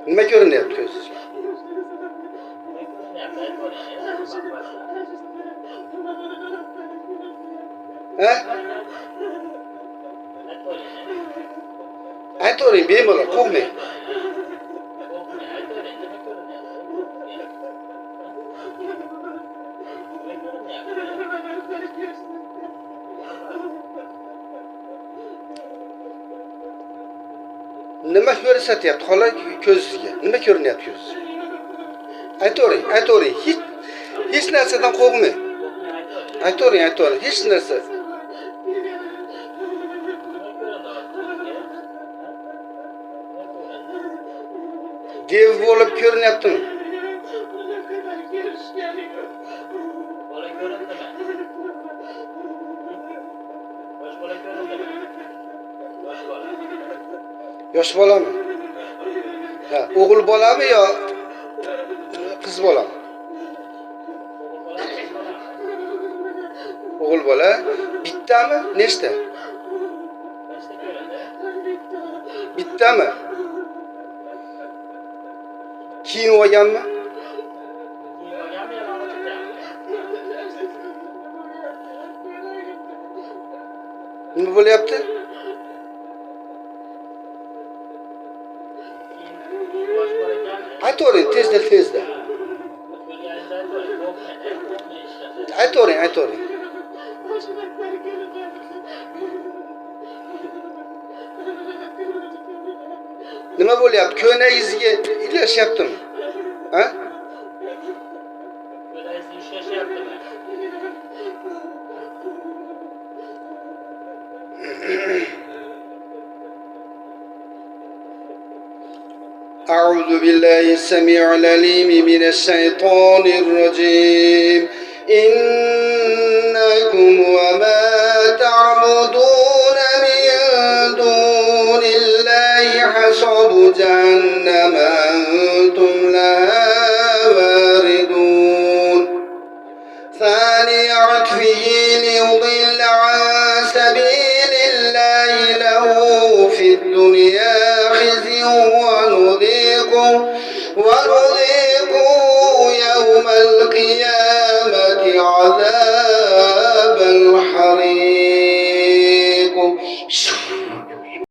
Nima ko'rinyapti ko'zingizga? Ha? Aytavering, bemalol, qo'rqmang. Nima ko'rsatyapti xola ko'zingizga? Nima ko'rinyapti ko'zingizga? Aytavering. Hech narsadan qo'rqmang. Aytavering. Hech narsa. Dev bo'lib ko'rinyaptimi? Bola ko'rindimi? Yosh bola ko'rindimi? Yosh bolami? Ha, o'g'il bolami yo qiz bolami? O'g'il bola. Bittami? Nechta? Bittami? Kiyinib olganmi? Nima bo'lyapti? Aytavering, tezda. Aytavering. Nima bo'lyapti? Ko'nagingizga ilashyaptimi? Ha? Ko'nagingizga ishlashyaptimi? أعوذ بالله السميع العليم من الشيطان الرجيم إنكم وما تعبدون من دون الله حصب جهنم أنتم لها واردون ثاني عطفه ليضل عن سبيل الله له في الدنيا خزي ونذيقه يوم القيامة عذاب الحريق